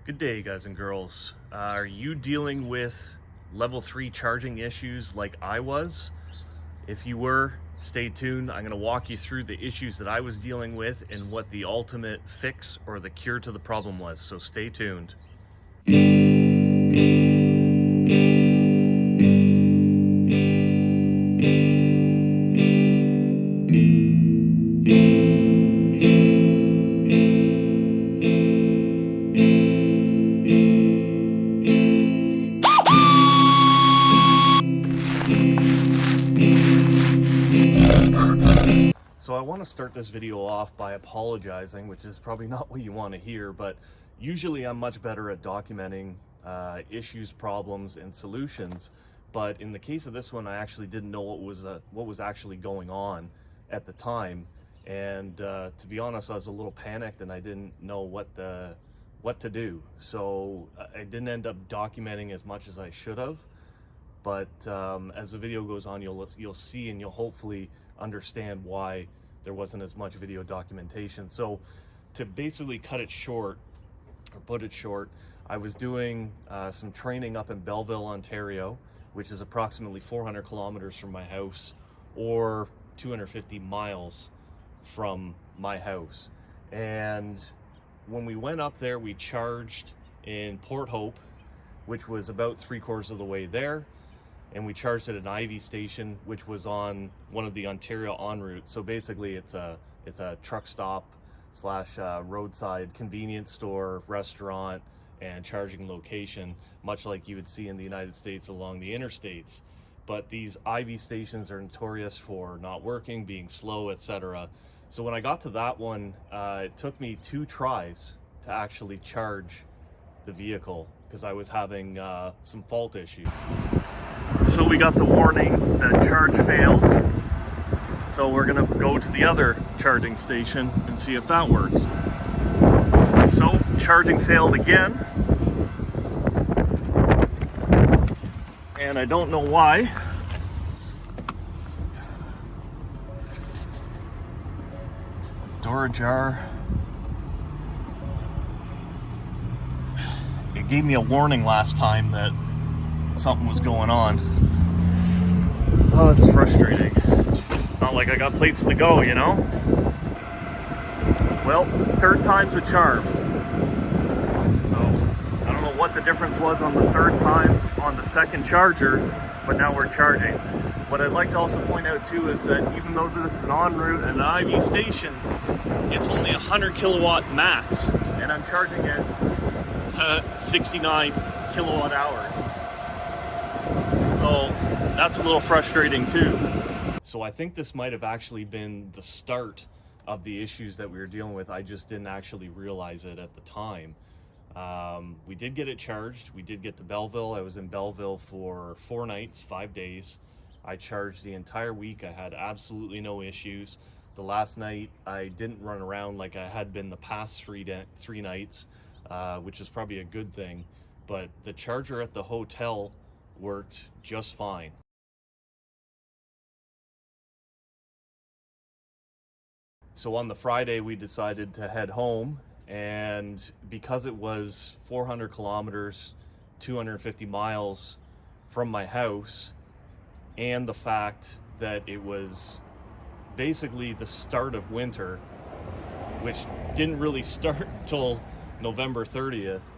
Good day, guys and girls. Are you dealing with level 3 charging issues like I was? If you were, stay tuned. I'm going to walk you through the issues that I was dealing with and what the ultimate fix or the cure to the problem was, so stay tuned. So I want to start this video off by apologizing, which is probably not what you want to hear, but usually I'm much better at documenting issues, problems, and solutions. But in the case of this one, I actually didn't know what was actually going on at the time, and to be honest, I was a little panicked and I didn't know what to do. So I didn't end up documenting as much as I should have. But as the video goes on, you'll see and you'll hopefully understand why there wasn't as much video documentation. So to basically cut it short, or put it short, I was doing some training up in Belleville, Ontario, which is approximately 400 kilometers from my house, or 250 miles from my house. And when we went up there, we charged in Port Hope, which was about 3/4 of the way there. And we charged at an EVSE station, which was on one of the Ontario en routes. So basically it's a truck stop slash roadside convenience store, restaurant, and charging location, much like you would see in the United States along the interstates. But these EVSE stations are notorious for not working, being slow, etc. So when I got to that one, it took me 2 tries to actually charge the vehicle because I was having some fault issues. So we got the warning that charge failed. So we're gonna go to the other charging station and see if that works. So charging failed again. And I don't know why. Door ajar. It gave me a warning last time that something was going on. Oh, it's frustrating. Not like I got places to go, you know? Well, 3rd time's a charm. So, I don't know what the difference was on the 3rd time on the 2nd charger, but now we're charging. What I'd like to also point out too is that even though this is an en route and an EVSE station, it's only 100 kilowatt max, and I'm charging it to 69 kilowatt hours. So that's a little frustrating too. So I think this might have actually been the start of the issues that we were dealing with. I just didn't actually realize it at the time. We did get it charged. We did get to Belleville. I was in Belleville for 4 nights, 5 days. I charged the entire week. I had absolutely no issues. The last night I didn't run around like I had been the past 3 nights, which is probably a good thing. But the charger at the hotel worked just fine. So on the Friday we decided to head home, and because it was 400 kilometers, 250 miles from my house, and the fact that it was basically the start of winter, which didn't really start until November 30th,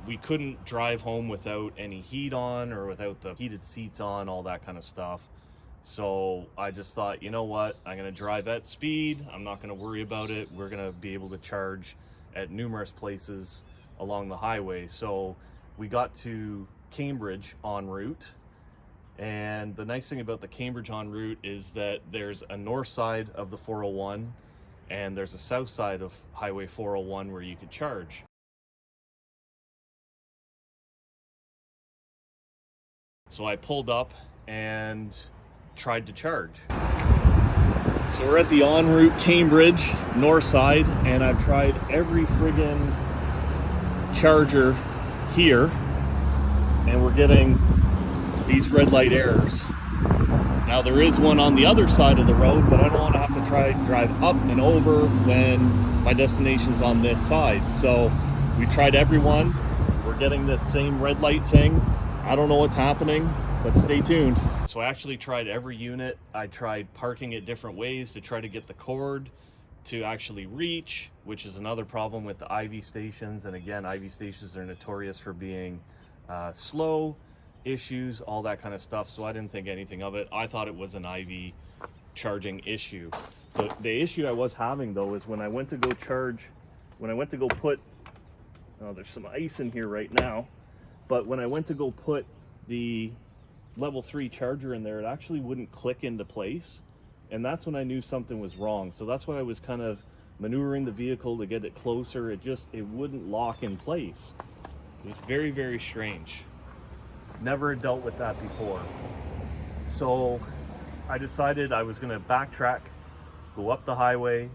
we couldn't drive home without any heat on or without the heated seats on, all that kind of stuff. So I just thought, you know what, I'm gonna drive at speed. I'm not gonna worry about it. We're gonna be able to charge at numerous places along the highway. So we got to Cambridge en route. And the nice thing about the Cambridge en route is that there's a north side of the 401 and there's a south side of Highway 401 where you could charge. So I pulled up and tried to charge. So we're at the en route Cambridge north side, and I've tried every friggin' charger here, and we're getting these red light errors. Now there is one on the other side of the road, but I don't want to have to drive up and over when my destination's on this side. So We tried every one. We're getting this same red light thing. I don't know what's happening, but stay tuned. So I actually tried every unit. I tried parking it different ways to try to get the cord to actually reach, which is another problem with the IV stations. And again, IV stations are notorious for being slow, issues, all that kind of stuff. So I didn't think anything of it. I thought it was an IV charging issue. The issue I was having though is when I went to go charge, when I went to go put, oh, there's some ice in here right now, but when I went to go put the level 3 charger in there, it actually wouldn't click into place. And that's when I knew something was wrong. So that's why I was kind of maneuvering the vehicle to get it closer. It wouldn't lock in place. It was very, very strange. Never had dealt with that before. So I decided I was gonna backtrack, go up the highway,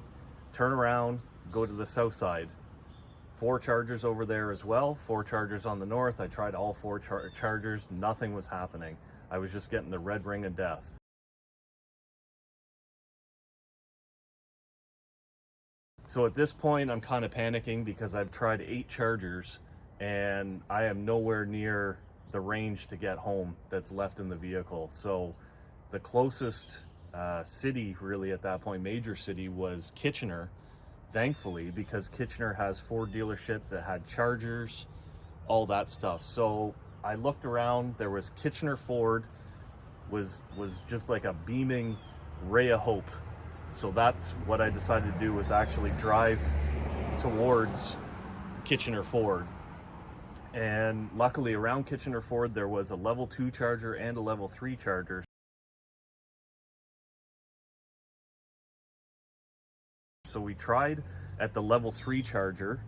turn around, go to the south side. 4 chargers over there as well, 4 chargers on the north. I tried all 4 chargers, nothing was happening. I was just getting the red ring of death. So at this point, I'm kind of panicking because I've tried 8 chargers and I am nowhere near the range to get home that's left in the vehicle. So the closest city really at that point, major city, was Kitchener, thankfully, because Kitchener has Ford dealerships that had chargers, all that stuff. So I looked around, there was Kitchener Ford, was just like a beaming ray of hope. So that's what I decided to do, was actually drive towards Kitchener Ford. And luckily around Kitchener Ford, there was a level 2 charger and a level 3 charger. So we tried at the level 3 charger.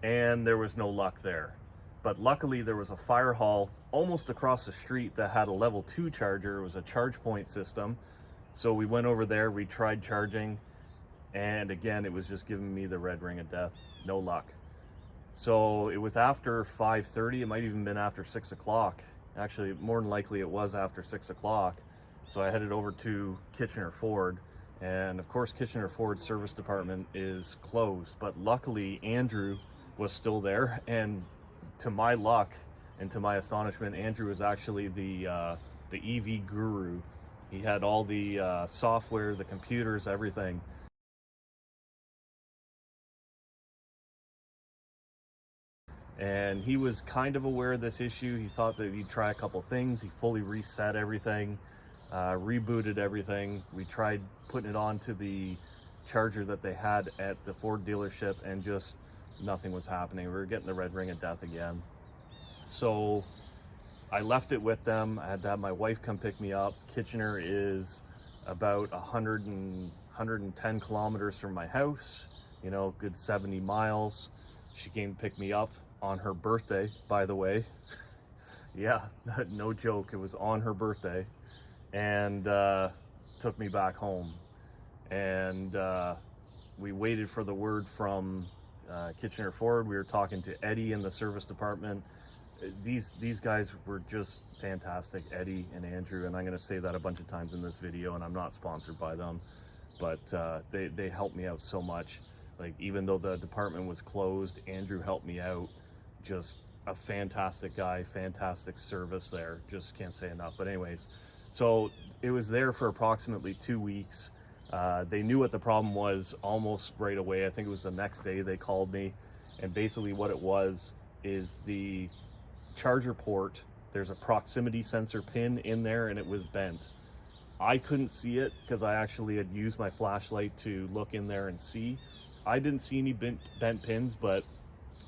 And there was no luck there. But luckily there was a fire hall almost across the street that had a level 2 charger. It was a charge point system. So we went over there, we tried charging, and again, it was just giving me the red ring of death. No luck. So it was after 5:30, it might even been after 6 o'clock. Actually, more than likely it was after 6 o'clock. So I headed over to Kitchener Ford. And of course, Kitchener Ford service department is closed, but luckily Andrew was still there. And to my luck and to my astonishment, Andrew was actually the EV guru. He had all the software, the computers, everything. And he was kind of aware of this issue. He thought that he'd try a couple things. He fully reset everything, rebooted everything. We tried putting it onto the charger that they had at the Ford dealership, and just nothing was happening. We were getting the red ring of death again. So I left it with them. I had to have my wife come pick me up. Kitchener is about 110 kilometers from my house, you know, good 70 miles. She came to pick me up on her birthday, by the way. Yeah, no joke, it was on her birthday. And took me back home. And we waited for the word from Kitchener Ford. We were talking to Eddie in the service department. These guys were just fantastic, Eddie and Andrew, and I'm going to say that a bunch of times in this video, and I'm not sponsored by them, but they helped me out so much. Like, even though the department was closed, Andrew helped me out. Just a fantastic guy, fantastic service there. Just can't say enough. But anyways, so it was there for approximately 2 weeks. They knew what the problem was almost right away. I think it was the next day they called me, and basically what it was is the charger port, there's a proximity sensor pin in there, and it was bent. I couldn't see it because I actually had used my flashlight to look in there and see. I didn't see any bent pins, but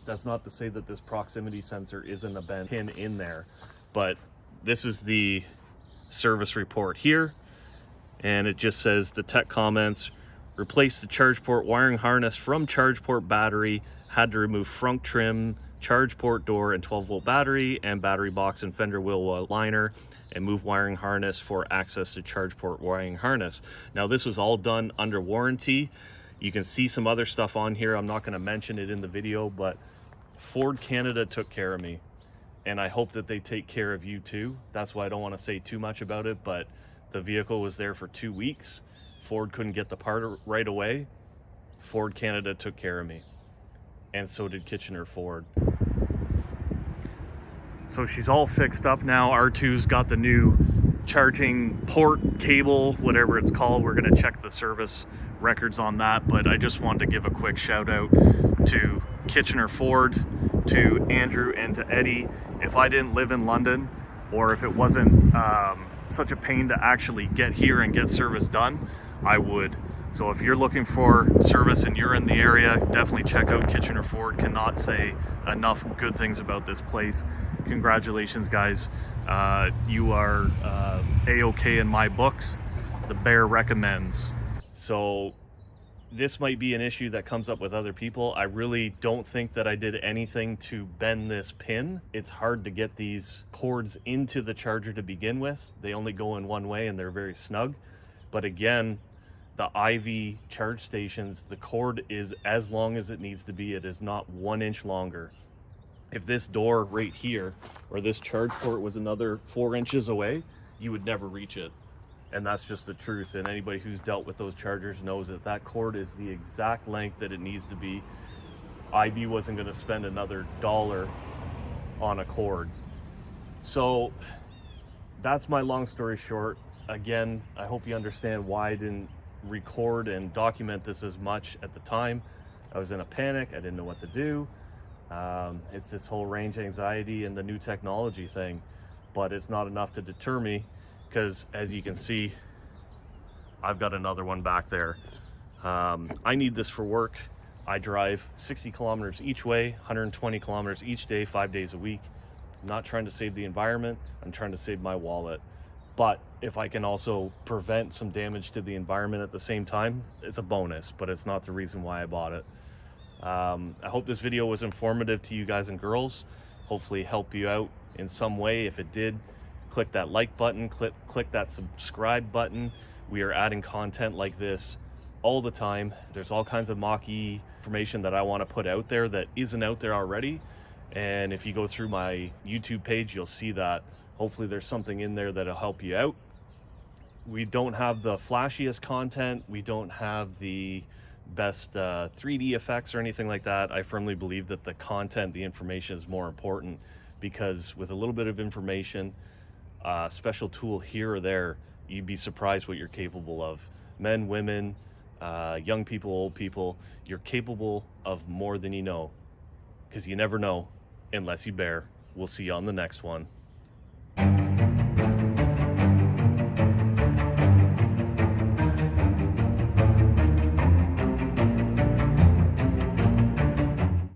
that's not to say that this proximity sensor isn't a bent pin in there. But this is the service report here, and it just says the tech comments: replace the charge port wiring harness from charge port battery, had to remove frunk trim, charge port door and 12-volt battery, and battery box and fender wheel liner, and move wiring harness for access to charge port wiring harness. Now this was all done under warranty. You can see some other stuff on here. I'm not going to mention it in the video, but Ford Canada took care of me, and I hope that they take care of you too. That's why I don't want to say too much about it, but the vehicle was there for 2 weeks. Ford couldn't get the part right away. Ford Canada took care of me, and so did Kitchener Ford. So she's all fixed up now. R2's got the new charging port cable, whatever it's called. We're going to check the service records on that, but I just wanted to give a quick shout out to Kitchener Ford, to Andrew, and to Eddie. If I didn't live in London, or if it wasn't such a pain to actually get here and get service done, I would. So if you're looking for service and you're in the area, definitely check out Kitchener Ford. Cannot say enough good things about this place. Congratulations, guys. You are A-OK in my books. The bear recommends. So this might be an issue that comes up with other people. I really don't think that I did anything to bend this pin. It's hard to get these cords into the charger to begin with. They only go in one way and they're very snug. But again, the IV charge stations, the cord is as long as it needs to be. It is not 1 inch longer. If this door right here, or this charge port, was another 4 inches away, you would never reach it. And that's just the truth. And anybody who's dealt with those chargers knows that that cord is the exact length that it needs to be. IV wasn't going to spend another $1 on a cord. So that's my long story short. Again, I hope you understand why I didn't record and document this as much at the time. I was in a panic. I didn't know what to do. It's this whole range anxiety and the new technology thing, but it's not enough to deter me, because as you can see, I've got another one back there. I need this for work. I drive 60 kilometers each way, 120 kilometers each day, 5 days a week. I'm not trying to save the environment. I'm trying to save my wallet. But if I can also prevent some damage to the environment at the same time, it's a bonus, but it's not the reason why I bought it. I hope this video was informative to you guys and girls. Hopefully help you out in some way. If it did, click that like button, click that subscribe button. We are adding content like this all the time. There's all kinds of Mach-E information that I want to put out there that isn't out there already. And if you go through my YouTube page, you'll see that. Hopefully there's something in there that'll help you out. We don't have the flashiest content. We don't have the best 3D effects or anything like that. I firmly believe that the content, the information is more important, because with a little bit of information, special tool here or there, you'd be surprised what you're capable of. Men, women, young people, old people, you're capable of more than you know, because you never know unless you bear. We'll see you on the next one.